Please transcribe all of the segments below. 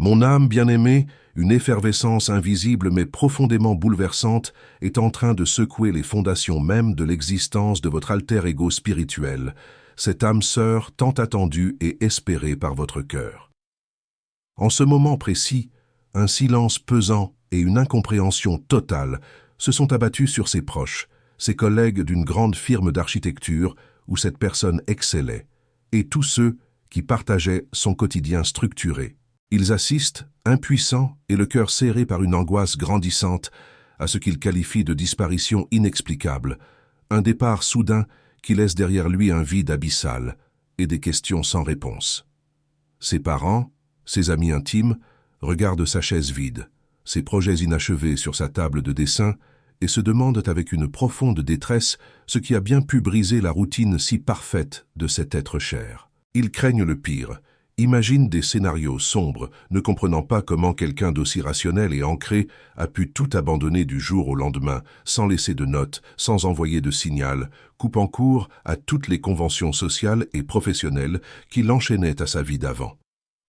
Mon âme bien-aimée, une effervescence invisible mais profondément bouleversante est en train de secouer les fondations mêmes de l'existence de votre alter-ego spirituel, cette âme sœur tant attendue et espérée par votre cœur. En ce moment précis, un silence pesant et une incompréhension totale se sont abattus sur ses proches, ses collègues d'une grande firme d'architecture où cette personne excellait, et tous ceux qui partageaient son quotidien structuré. Ils assistent, impuissants et le cœur serré par une angoisse grandissante, à ce qu'ils qualifient de disparition inexplicable, un départ soudain qui laisse derrière lui un vide abyssal et des questions sans réponse. Ses parents, ses amis intimes, regardent sa chaise vide, ses projets inachevés sur sa table de dessin et se demandent avec une profonde détresse ce qui a bien pu briser la routine si parfaite de cet être cher. Ils craignent le pire, imaginent des scénarios sombres, ne comprenant pas comment quelqu'un d'aussi rationnel et ancré a pu tout abandonner du jour au lendemain, sans laisser de notes, sans envoyer de signal, coupant court à toutes les conventions sociales et professionnelles qui l'enchaînaient à sa vie d'avant.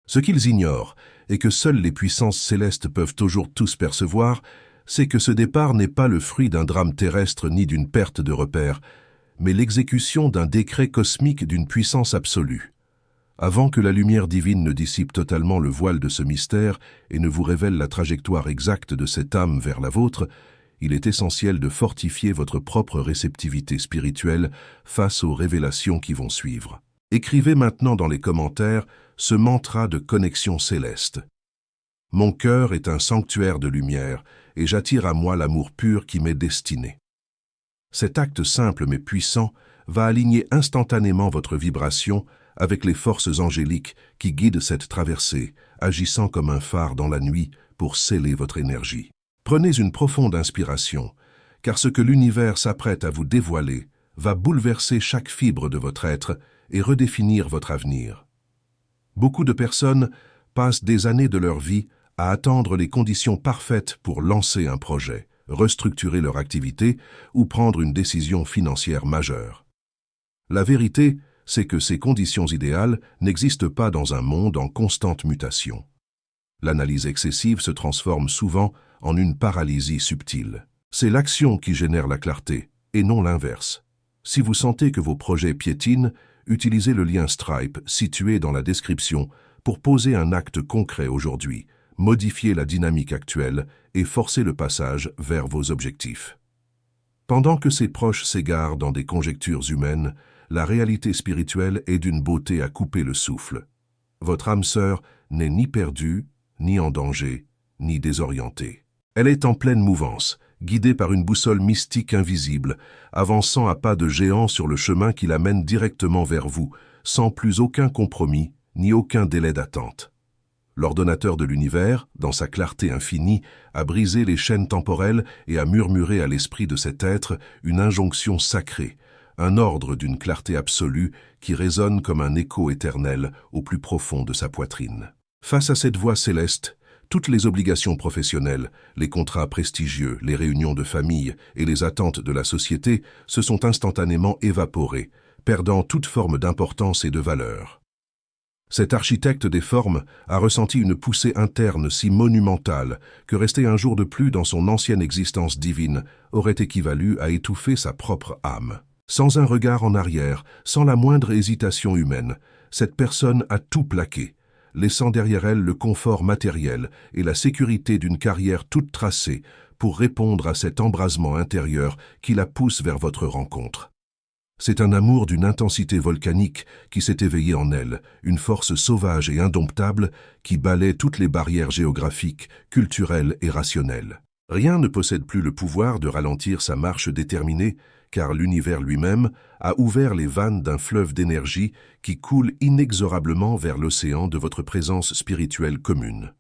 Ce qu'ils ignorent, et que seules les puissances célestes peuvent toujours tous percevoir, c'est que ce départ n'est pas le fruit d'un drame terrestre ni d'une perte de repères, mais l'exécution d'un décret cosmique d'une puissance absolue. Avant que la lumière divine ne dissipe totalement le voile de ce mystère et ne vous révèle la trajectoire exacte de cette âme vers la vôtre, il est essentiel de fortifier votre propre réceptivité spirituelle face aux révélations qui vont suivre. Écrivez maintenant dans les commentaires ce mantra de connexion céleste. Mon cœur est un sanctuaire de lumière et j'attire à moi l'amour pur qui m'est destiné. Cet acte simple mais puissant va aligner instantanément votre vibration avec les forces angéliques qui guident cette traversée, agissant comme un phare dans la nuit pour sceller votre énergie. Prenez une profonde inspiration, car ce que l'univers s'apprête à vous dévoiler va bouleverser chaque fibre de votre être et redéfinir votre avenir. Beaucoup de personnes passent des années de leur vie à attendre les conditions parfaites pour lancer un projet, restructurer leur activité ou prendre une décision financière majeure. La vérité, c'est que ces conditions idéales n'existent pas dans un monde en constante mutation. L'analyse excessive se transforme souvent en une paralysie subtile. C'est l'action qui génère la clarté, et non l'inverse. Si vous sentez que vos projets piétinent, utilisez le lien Stripe situé dans la description pour poser un acte concret aujourd'hui, modifier la dynamique actuelle et forcer le passage vers vos objectifs. Pendant que ses proches s'égarent dans des conjectures humaines, la réalité spirituelle est d'une beauté à couper le souffle. Votre âme sœur n'est ni perdue, ni en danger, ni désorientée. Elle est en pleine mouvance, guidée par une boussole mystique invisible, avançant à pas de géant sur le chemin qui la mène directement vers vous, sans plus aucun compromis, ni aucun délai d'attente. L'ordonnateur de l'univers, dans sa clarté infinie, a brisé les chaînes temporelles et a murmuré à l'esprit de cet être une injonction sacrée, un ordre d'une clarté absolue qui résonne comme un écho éternel au plus profond de sa poitrine. Face à cette voix céleste, toutes les obligations professionnelles, les contrats prestigieux, les réunions de famille et les attentes de la société se sont instantanément évaporées, perdant toute forme d'importance et de valeur. Cet architecte des formes a ressenti une poussée interne si monumentale que rester un jour de plus dans son ancienne existence divine aurait équivalu à étouffer sa propre âme. Sans un regard en arrière, sans la moindre hésitation humaine, cette personne a tout plaqué, laissant derrière elle le confort matériel et la sécurité d'une carrière toute tracée pour répondre à cet embrasement intérieur qui la pousse vers votre rencontre. C'est un amour d'une intensité volcanique qui s'est éveillé en elle, une force sauvage et indomptable qui balaie toutes les barrières géographiques, culturelles et rationnelles. Rien ne possède plus le pouvoir de ralentir sa marche déterminée, car l'univers lui-même a ouvert les vannes d'un fleuve d'énergie qui coule inexorablement vers l'océan de votre présence spirituelle commune.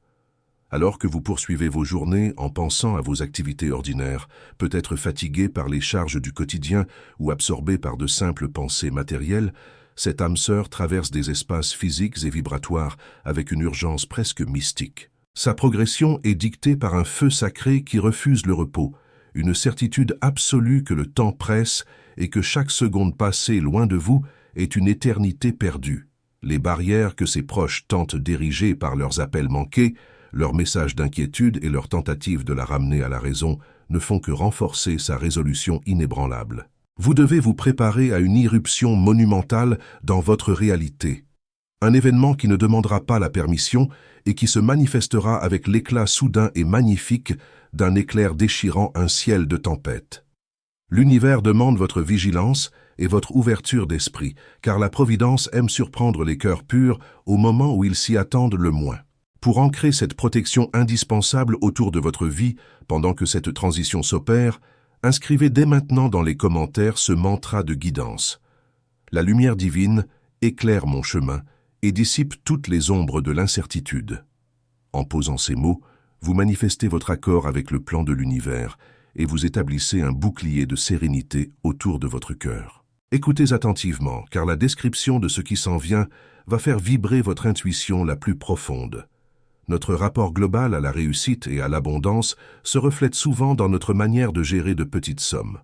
Alors que vous poursuivez vos journées en pensant à vos activités ordinaires, peut-être fatigué par les charges du quotidien ou absorbé par de simples pensées matérielles, cette âme sœur traverse des espaces physiques et vibratoires avec une urgence presque mystique. Sa progression est dictée par un feu sacré qui refuse le repos, une certitude absolue que le temps presse et que chaque seconde passée loin de vous est une éternité perdue. Les barrières que ses proches tentent d'ériger par leurs appels manqués, leurs messages d'inquiétude et leurs tentatives de la ramener à la raison ne font que renforcer sa résolution inébranlable. Vous devez vous préparer à une irruption monumentale dans votre réalité. Un événement qui ne demandera pas la permission et qui se manifestera avec l'éclat soudain et magnifique d'un éclair déchirant un ciel de tempête. L'univers demande votre vigilance et votre ouverture d'esprit, car la Providence aime surprendre les cœurs purs au moment où ils s'y attendent le moins. Pour ancrer cette protection indispensable autour de votre vie pendant que cette transition s'opère, inscrivez dès maintenant dans les commentaires ce mantra de guidance. La lumière divine éclaire mon chemin et dissipe toutes les ombres de l'incertitude. En posant ces mots, vous manifestez votre accord avec le plan de l'univers et vous établissez un bouclier de sérénité autour de votre cœur. Écoutez attentivement, car la description de ce qui s'en vient va faire vibrer votre intuition la plus profonde. Notre rapport global à la réussite et à l'abondance se reflète souvent dans notre manière de gérer de petites sommes.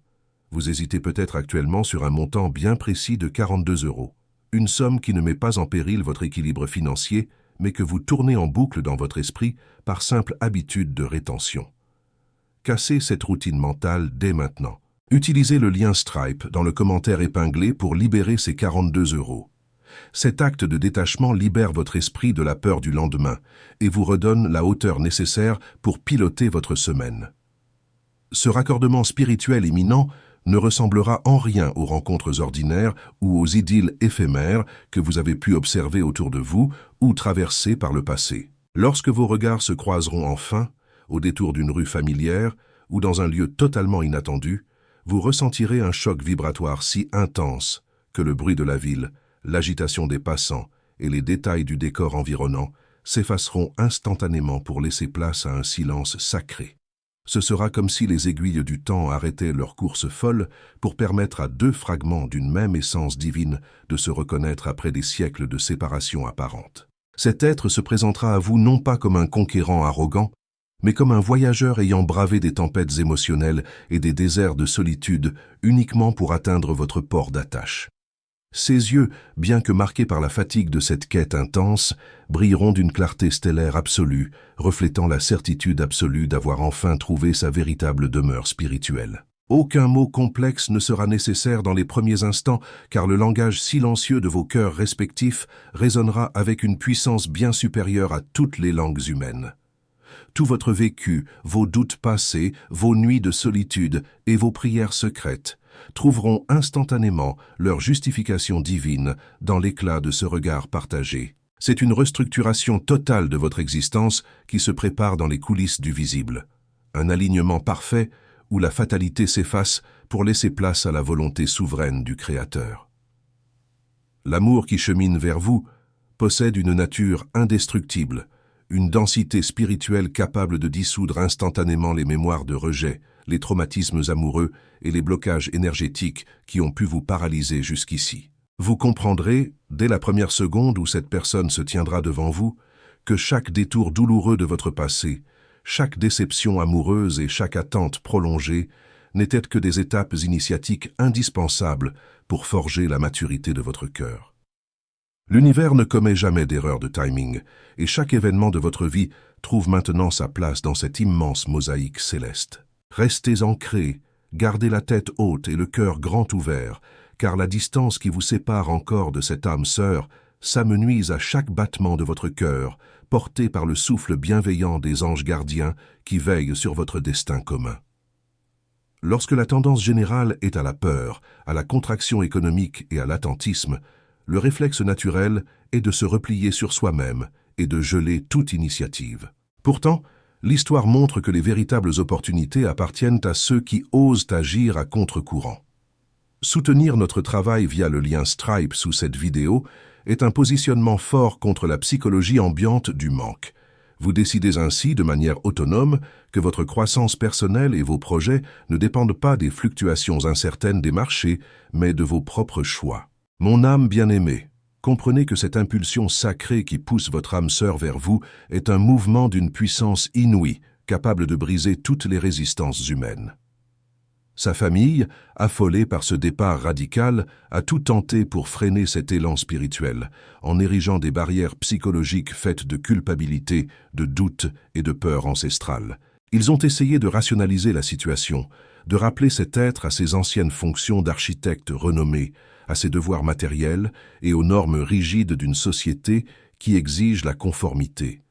Vous hésitez peut-être actuellement sur un montant bien précis de 42 €. Une somme qui ne met pas en péril votre équilibre financier, mais que vous tournez en boucle dans votre esprit par simple habitude de rétention. Cassez cette routine mentale dès maintenant. Utilisez le lien Stripe dans le commentaire épinglé pour libérer ces 42 €. Cet acte de détachement libère votre esprit de la peur du lendemain et vous redonne la hauteur nécessaire pour piloter votre semaine. Ce raccordement spirituel imminent ne ressemblera en rien aux rencontres ordinaires ou aux idylles éphémères que vous avez pu observer autour de vous ou traverser par le passé. Lorsque vos regards se croiseront enfin, au détour d'une rue familière ou dans un lieu totalement inattendu, vous ressentirez un choc vibratoire si intense que le bruit de la ville, l'agitation des passants et les détails du décor environnant s'effaceront instantanément pour laisser place à un silence sacré. Ce sera comme si les aiguilles du temps arrêtaient leur course folle pour permettre à deux fragments d'une même essence divine de se reconnaître après des siècles de séparation apparente. Cet être se présentera à vous non pas comme un conquérant arrogant, mais comme un voyageur ayant bravé des tempêtes émotionnelles et des déserts de solitude uniquement pour atteindre votre port d'attache. Ses yeux, bien que marqués par la fatigue de cette quête intense, brilleront d'une clarté stellaire absolue, reflétant la certitude absolue d'avoir enfin trouvé sa véritable demeure spirituelle. Aucun mot complexe ne sera nécessaire dans les premiers instants, car le langage silencieux de vos cœurs respectifs résonnera avec une puissance bien supérieure à toutes les langues humaines. Tout votre vécu, vos doutes passés, vos nuits de solitude et vos prières secrètes trouveront instantanément leur justification divine dans l'éclat de ce regard partagé. C'est une restructuration totale de votre existence qui se prépare dans les coulisses du visible. Un alignement parfait où la fatalité s'efface pour laisser place à la volonté souveraine du Créateur. L'amour qui chemine vers vous possède une nature indestructible, une densité spirituelle capable de dissoudre instantanément les mémoires de rejet, les traumatismes amoureux et les blocages énergétiques qui ont pu vous paralyser jusqu'ici. Vous comprendrez, dès la première seconde où cette personne se tiendra devant vous, que chaque détour douloureux de votre passé, chaque déception amoureuse et chaque attente prolongée n'étaient que des étapes initiatiques indispensables pour forger la maturité de votre cœur. L'univers ne commet jamais d'erreur de timing, et chaque événement de votre vie trouve maintenant sa place dans cette immense mosaïque céleste. Restez ancrés, gardez la tête haute et le cœur grand ouvert, car la distance qui vous sépare encore de cette âme sœur s'amenuise à chaque battement de votre cœur, porté par le souffle bienveillant des anges gardiens qui veillent sur votre destin commun. Lorsque la tendance générale est à la peur, à la contraction économique et à l'attentisme, le réflexe naturel est de se replier sur soi-même et de geler toute initiative. Pourtant, l'histoire montre que les véritables opportunités appartiennent à ceux qui osent agir à contre-courant. Soutenir notre travail via le lien Stripe sous cette vidéo est un positionnement fort contre la psychologie ambiante du manque. Vous décidez ainsi de manière autonome que votre croissance personnelle et vos projets ne dépendent pas des fluctuations incertaines des marchés, mais de vos propres choix. Mon âme bien-aimée, comprenez que cette impulsion sacrée qui pousse votre âme sœur vers vous est un mouvement d'une puissance inouïe, capable de briser toutes les résistances humaines. Sa famille, affolée par ce départ radical, a tout tenté pour freiner cet élan spirituel, en érigeant des barrières psychologiques faites de culpabilité, de doute et de peur ancestrale. Ils ont essayé de rationaliser la situation, de rappeler cet être à ses anciennes fonctions d'architecte renommé, à ses devoirs matériels et aux normes rigides d'une société qui exige la conformité.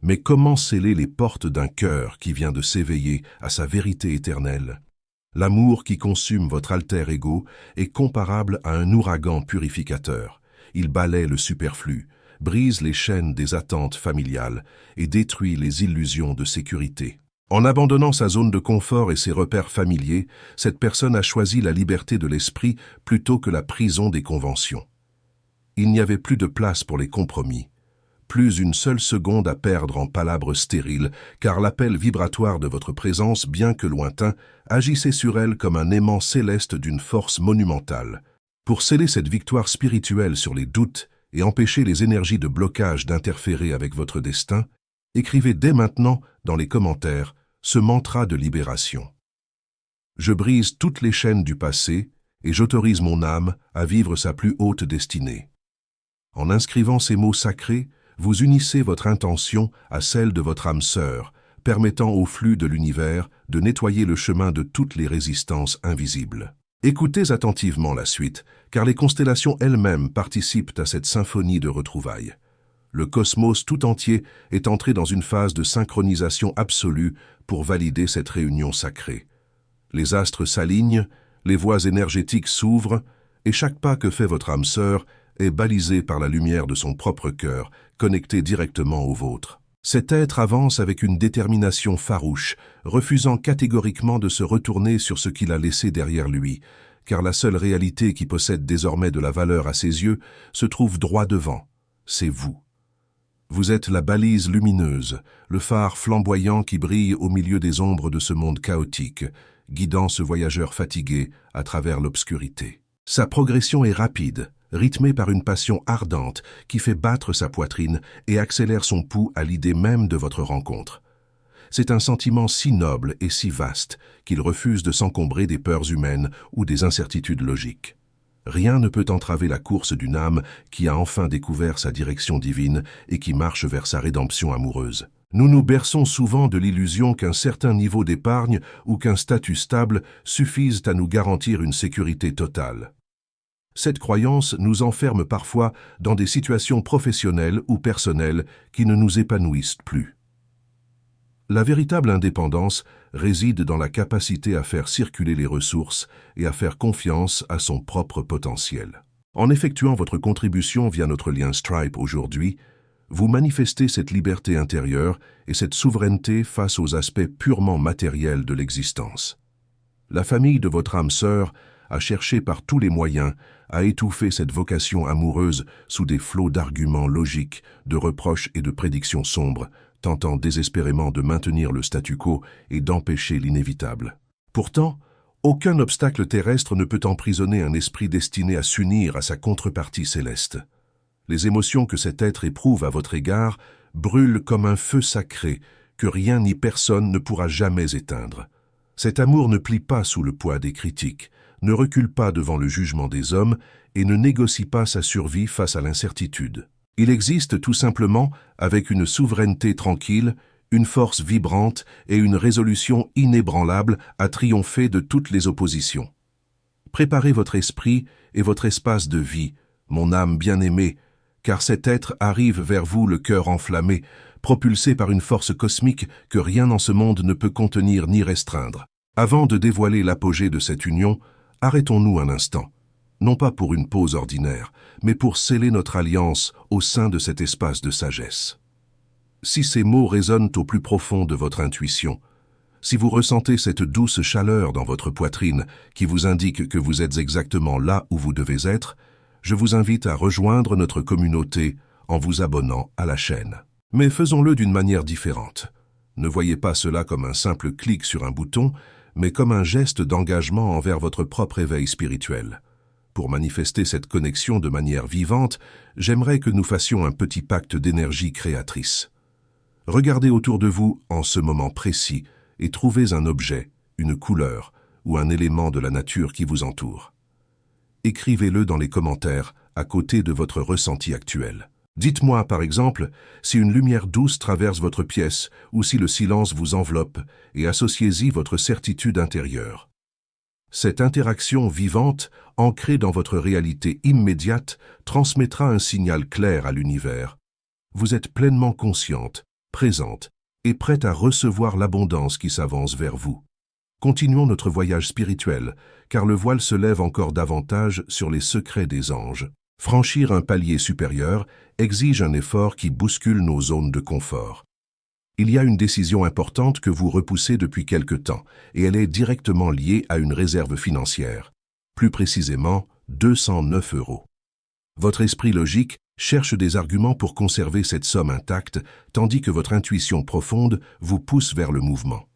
Mais comment sceller les portes d'un cœur qui vient de s'éveiller à sa vérité éternelle? L'amour qui consume votre alter ego est comparable à un ouragan purificateur. Il balaie le superflu, brise les chaînes des attentes familiales et détruit les illusions de sécurité. En abandonnant sa zone de confort et ses repères familiers, cette personne a choisi la liberté de l'esprit plutôt que la prison des conventions. Il n'y avait plus de place pour les compromis. Plus une seule seconde à perdre en palabres stériles, car l'appel vibratoire de votre présence, bien que lointain, agissait sur elle comme un aimant céleste d'une force monumentale. Pour sceller cette victoire spirituelle sur les doutes et empêcher les énergies de blocage d'interférer avec votre destin, écrivez dès maintenant dans les commentaires ce mantra de libération. Je brise toutes les chaînes du passé et j'autorise mon âme à vivre sa plus haute destinée. En inscrivant ces mots sacrés, vous unissez votre intention à celle de votre âme sœur, permettant au flux de l'univers de nettoyer le chemin de toutes les résistances invisibles. Écoutez attentivement la suite, car les constellations elles-mêmes participent à cette symphonie de retrouvailles. Le cosmos tout entier est entré dans une phase de synchronisation absolue pour valider cette réunion sacrée. Les astres s'alignent, les voies énergétiques s'ouvrent, et chaque pas que fait votre âme sœur est balisé par la lumière de son propre cœur, connecté directement au vôtre. Cet être avance avec une détermination farouche, refusant catégoriquement de se retourner sur ce qu'il a laissé derrière lui, car la seule réalité qui possède désormais de la valeur à ses yeux se trouve droit devant, c'est vous. Vous êtes la balise lumineuse, le phare flamboyant qui brille au milieu des ombres de ce monde chaotique, guidant ce voyageur fatigué à travers l'obscurité. Sa progression est rapide, rythmée par une passion ardente qui fait battre sa poitrine et accélère son pouls à l'idée même de votre rencontre. C'est un sentiment si noble et si vaste qu'il refuse de s'encombrer des peurs humaines ou des incertitudes logiques. Rien ne peut entraver la course d'une âme qui a enfin découvert sa direction divine et qui marche vers sa rédemption amoureuse. Nous nous berçons souvent de l'illusion qu'un certain niveau d'épargne ou qu'un statut stable suffisent à nous garantir une sécurité totale. Cette croyance nous enferme parfois dans des situations professionnelles ou personnelles qui ne nous épanouissent plus. La véritable indépendance réside dans la capacité à faire circuler les ressources et à faire confiance à son propre potentiel. En effectuant votre contribution via notre lien Stripe aujourd'hui, vous manifestez cette liberté intérieure et cette souveraineté face aux aspects purement matériels de l'existence. La famille de votre âme sœur a cherché par tous les moyens à étouffer cette vocation amoureuse sous des flots d'arguments logiques, de reproches et de prédictions sombres, tentant désespérément de maintenir le statu quo et d'empêcher l'inévitable. Pourtant, aucun obstacle terrestre ne peut emprisonner un esprit destiné à s'unir à sa contrepartie céleste. Les émotions que cet être éprouve à votre égard brûlent comme un feu sacré que rien ni personne ne pourra jamais éteindre. Cet amour ne plie pas sous le poids des critiques, ne recule pas devant le jugement des hommes et ne négocie pas sa survie face à l'incertitude. Il existe tout simplement avec une souveraineté tranquille, une force vibrante et une résolution inébranlable à triompher de toutes les oppositions. Préparez votre esprit et votre espace de vie, mon âme bien-aimée, car cet être arrive vers vous le cœur enflammé, propulsé par une force cosmique que rien en ce monde ne peut contenir ni restreindre. Avant de dévoiler l'apogée de cette union, arrêtons-nous un instant. Non pas pour une pause ordinaire, mais pour sceller notre alliance au sein de cet espace de sagesse. Si ces mots résonnent au plus profond de votre intuition, si vous ressentez cette douce chaleur dans votre poitrine qui vous indique que vous êtes exactement là où vous devez être, je vous invite à rejoindre notre communauté en vous abonnant à la chaîne. Mais faisons-le d'une manière différente. Ne voyez pas cela comme un simple clic sur un bouton, mais comme un geste d'engagement envers votre propre éveil spirituel. Pour manifester cette connexion de manière vivante, j'aimerais que nous fassions un petit pacte d'énergie créatrice. Regardez autour de vous en ce moment précis et trouvez un objet, une couleur, ou un élément de la nature qui vous entoure. Écrivez-le dans les commentaires, à côté de votre ressenti actuel. Dites-moi, par exemple, si une lumière douce traverse votre pièce ou si le silence vous enveloppe, et associez-y votre certitude intérieure. Cette interaction vivante, ancrée dans votre réalité immédiate, transmettra un signal clair à l'univers. Vous êtes pleinement consciente, présente et prête à recevoir l'abondance qui s'avance vers vous. Continuons notre voyage spirituel, car le voile se lève encore davantage sur les secrets des anges. Franchir un palier supérieur exige un effort qui bouscule nos zones de confort. Il y a une décision importante que vous repoussez depuis quelque temps, et elle est directement liée à une réserve financière. Plus précisément, 209 €. Votre esprit logique cherche des arguments pour conserver cette somme intacte, tandis que votre intuition profonde vous pousse vers le mouvement.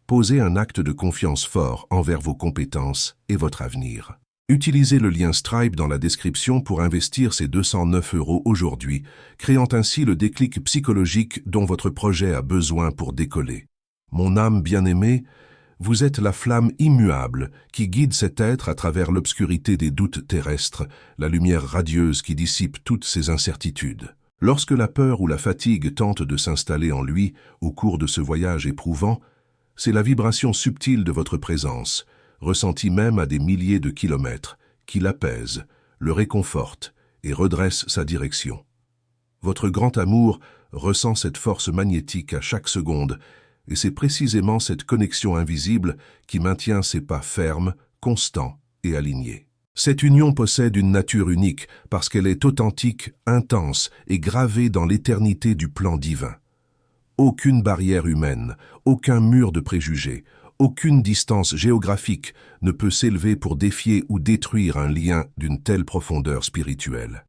Posez un acte de confiance fort envers vos compétences et votre avenir. Utilisez le lien Stripe dans la description pour investir ces 209 € aujourd'hui, créant ainsi le déclic psychologique dont votre projet a besoin pour décoller. Mon âme bien-aimée, vous êtes la flamme immuable qui guide cet être à travers l'obscurité des doutes terrestres, la lumière radieuse qui dissipe toutes ses incertitudes. Lorsque la peur ou la fatigue tente de s'installer en lui au cours de ce voyage éprouvant, c'est la vibration subtile de votre présence, ressentie même à des milliers de kilomètres, qui l'apaise, le réconforte et redresse sa direction. Votre grand amour ressent cette force magnétique à chaque seconde, et c'est précisément cette connexion invisible qui maintient ses pas fermes, constants et alignés. Cette union possède une nature unique parce qu'elle est authentique, intense et gravée dans l'éternité du plan divin. Aucune barrière humaine, aucun mur de préjugés, aucune distance géographique ne peut s'élever pour défier ou détruire un lien d'une telle profondeur spirituelle.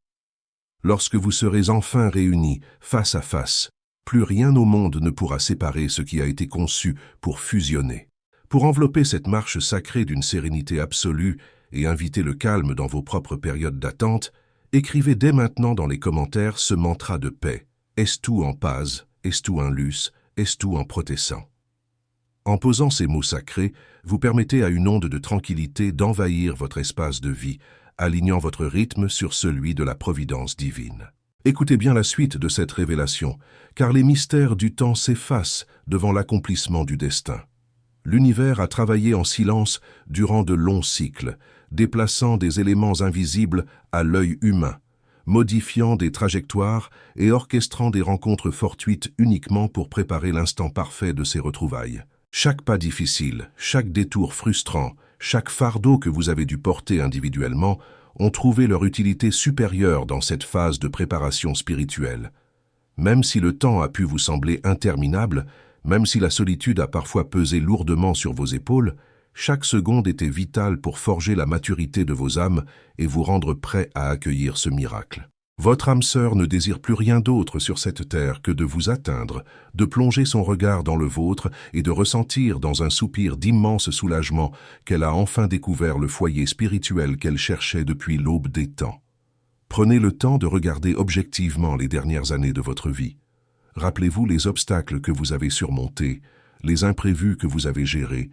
Lorsque vous serez enfin réunis, face à face, plus rien au monde ne pourra séparer ce qui a été conçu pour fusionner. Pour envelopper cette marche sacrée d'une sérénité absolue et inviter le calme dans vos propres périodes d'attente, écrivez dès maintenant dans les commentaires ce mantra de paix. Estu en paz, estu en luz, estu en protestant. En posant ces mots sacrés, vous permettez à une onde de tranquillité d'envahir votre espace de vie, alignant votre rythme sur celui de la providence divine. Écoutez bien la suite de cette révélation, car les mystères du temps s'effacent devant l'accomplissement du destin. L'univers a travaillé en silence durant de longs cycles, déplaçant des éléments invisibles à l'œil humain, modifiant des trajectoires et orchestrant des rencontres fortuites uniquement pour préparer l'instant parfait de ces retrouvailles. Chaque pas difficile, chaque détour frustrant, chaque fardeau que vous avez dû porter individuellement ont trouvé leur utilité supérieure dans cette phase de préparation spirituelle. Même si le temps a pu vous sembler interminable, même si la solitude a parfois pesé lourdement sur vos épaules, chaque seconde était vitale pour forger la maturité de vos âmes et vous rendre prêts à accueillir ce miracle. Votre âme sœur ne désire plus rien d'autre sur cette terre que de vous atteindre, de plonger son regard dans le vôtre et de ressentir dans un soupir d'immense soulagement qu'elle a enfin découvert le foyer spirituel qu'elle cherchait depuis l'aube des temps. Prenez le temps de regarder objectivement les dernières années de votre vie. Rappelez-vous les obstacles que vous avez surmontés, les imprévus que vous avez gérés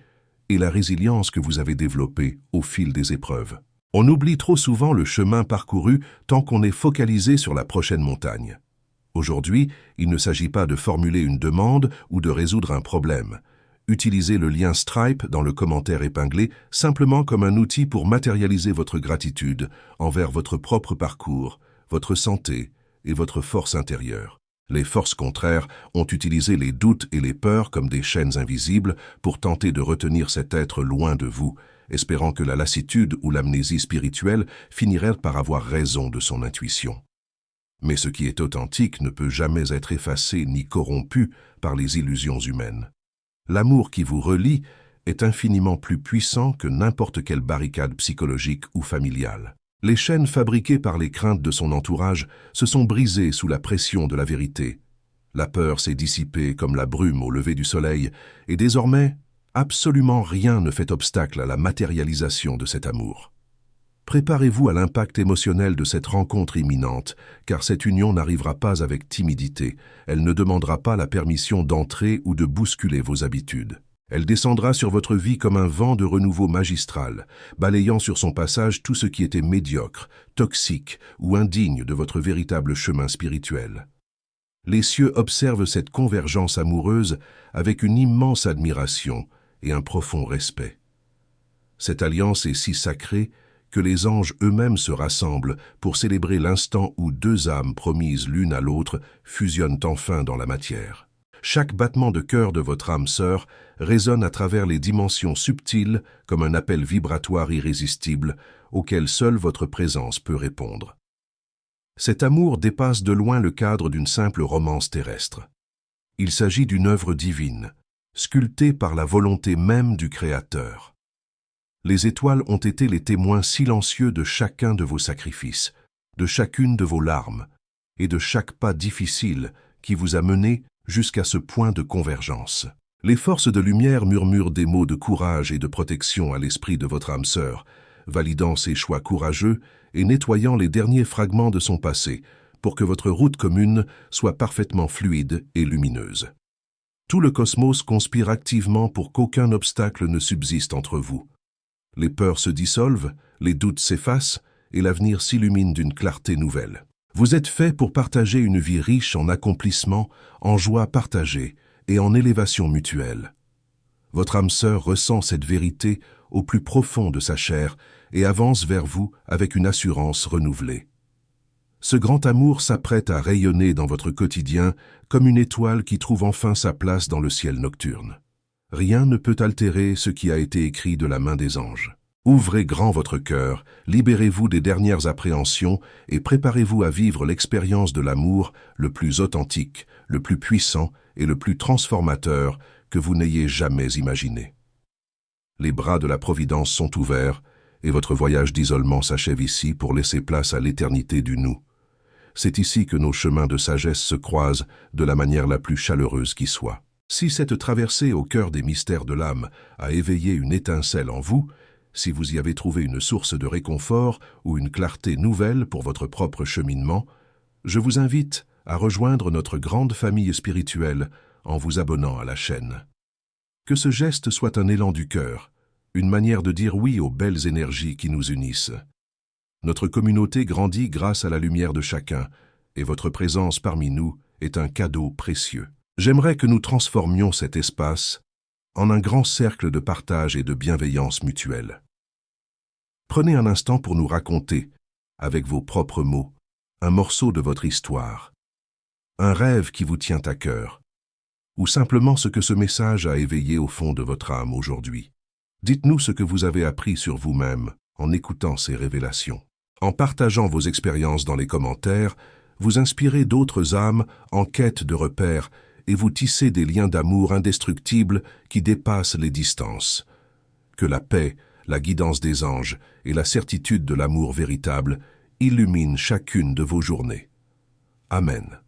et la résilience que vous avez développée au fil des épreuves. On oublie trop souvent le chemin parcouru tant qu'on est focalisé sur la prochaine montagne. Aujourd'hui, il ne s'agit pas de formuler une demande ou de résoudre un problème. Utilisez le lien Stripe dans le commentaire épinglé simplement comme un outil pour matérialiser votre gratitude envers votre propre parcours, votre santé et votre force intérieure. Les forces contraires ont utilisé les doutes et les peurs comme des chaînes invisibles pour tenter de retenir cet être loin de vous, espérant que la lassitude ou l'amnésie spirituelle finiraient par avoir raison de son intuition. Mais ce qui est authentique ne peut jamais être effacé ni corrompu par les illusions humaines. L'amour qui vous relie est infiniment plus puissant que n'importe quelle barricade psychologique ou familiale. Les chaînes fabriquées par les craintes de son entourage se sont brisées sous la pression de la vérité. La peur s'est dissipée comme la brume au lever du soleil, et désormais, absolument rien ne fait obstacle à la matérialisation de cet amour. Préparez-vous à l'impact émotionnel de cette rencontre imminente, car cette union n'arrivera pas avec timidité, elle ne demandera pas la permission d'entrer ou de bousculer vos habitudes. Elle descendra sur votre vie comme un vent de renouveau magistral, balayant sur son passage tout ce qui était médiocre, toxique ou indigne de votre véritable chemin spirituel. Les cieux observent cette convergence amoureuse avec une immense admiration et un profond respect. Cette alliance est si sacrée que les anges eux-mêmes se rassemblent pour célébrer l'instant où deux âmes promises l'une à l'autre fusionnent enfin dans la matière. Chaque battement de cœur de votre âme sœur résonne à travers les dimensions subtiles comme un appel vibratoire irrésistible auquel seule votre présence peut répondre. Cet amour dépasse de loin le cadre d'une simple romance terrestre. Il s'agit d'une œuvre divine, sculptée par la volonté même du Créateur. Les étoiles ont été les témoins silencieux de chacun de vos sacrifices, de chacune de vos larmes, et de chaque pas difficile qui vous a mené jusqu'à ce point de convergence. Les forces de lumière murmurent des mots de courage et de protection à l'esprit de votre âme sœur, validant ses choix courageux et nettoyant les derniers fragments de son passé pour que votre route commune soit parfaitement fluide et lumineuse. Tout le cosmos conspire activement pour qu'aucun obstacle ne subsiste entre vous. Les peurs se dissolvent, les doutes s'effacent et l'avenir s'illumine d'une clarté nouvelle. Vous êtes fait pour partager une vie riche en accomplissements, en joie partagée et en élévation mutuelle. Votre âme sœur ressent cette vérité au plus profond de sa chair et avance vers vous avec une assurance renouvelée. Ce grand amour s'apprête à rayonner dans votre quotidien comme une étoile qui trouve enfin sa place dans le ciel nocturne. Rien ne peut altérer ce qui a été écrit de la main des anges. Ouvrez grand votre cœur, libérez-vous des dernières appréhensions et préparez-vous à vivre l'expérience de l'amour le plus authentique, le plus puissant et le plus transformateur que vous n'ayez jamais imaginé. Les bras de la Providence sont ouverts et votre voyage d'isolement s'achève ici pour laisser place à l'éternité du nous. C'est ici que nos chemins de sagesse se croisent de la manière la plus chaleureuse qui soit. Si cette traversée au cœur des mystères de l'âme a éveillé une étincelle en vous, si vous y avez trouvé une source de réconfort ou une clarté nouvelle pour votre propre cheminement, je vous invite à rejoindre notre grande famille spirituelle en vous abonnant à la chaîne. Que ce geste soit un élan du cœur, une manière de dire oui aux belles énergies qui nous unissent. Notre communauté grandit grâce à la lumière de chacun, et votre présence parmi nous est un cadeau précieux. J'aimerais que nous transformions cet espace en un grand cercle de partage et de bienveillance mutuelle. Prenez un instant pour nous raconter, avec vos propres mots, un morceau de votre histoire, un rêve qui vous tient à cœur, ou simplement ce que ce message a éveillé au fond de votre âme aujourd'hui. Dites-nous ce que vous avez appris sur vous-même en écoutant ces révélations. En partageant vos expériences dans les commentaires, vous inspirez d'autres âmes en quête de repères et vous tissez des liens d'amour indestructibles qui dépassent les distances. Que la paix, la guidance des anges et la certitude de l'amour véritable illuminent chacune de vos journées. Amen.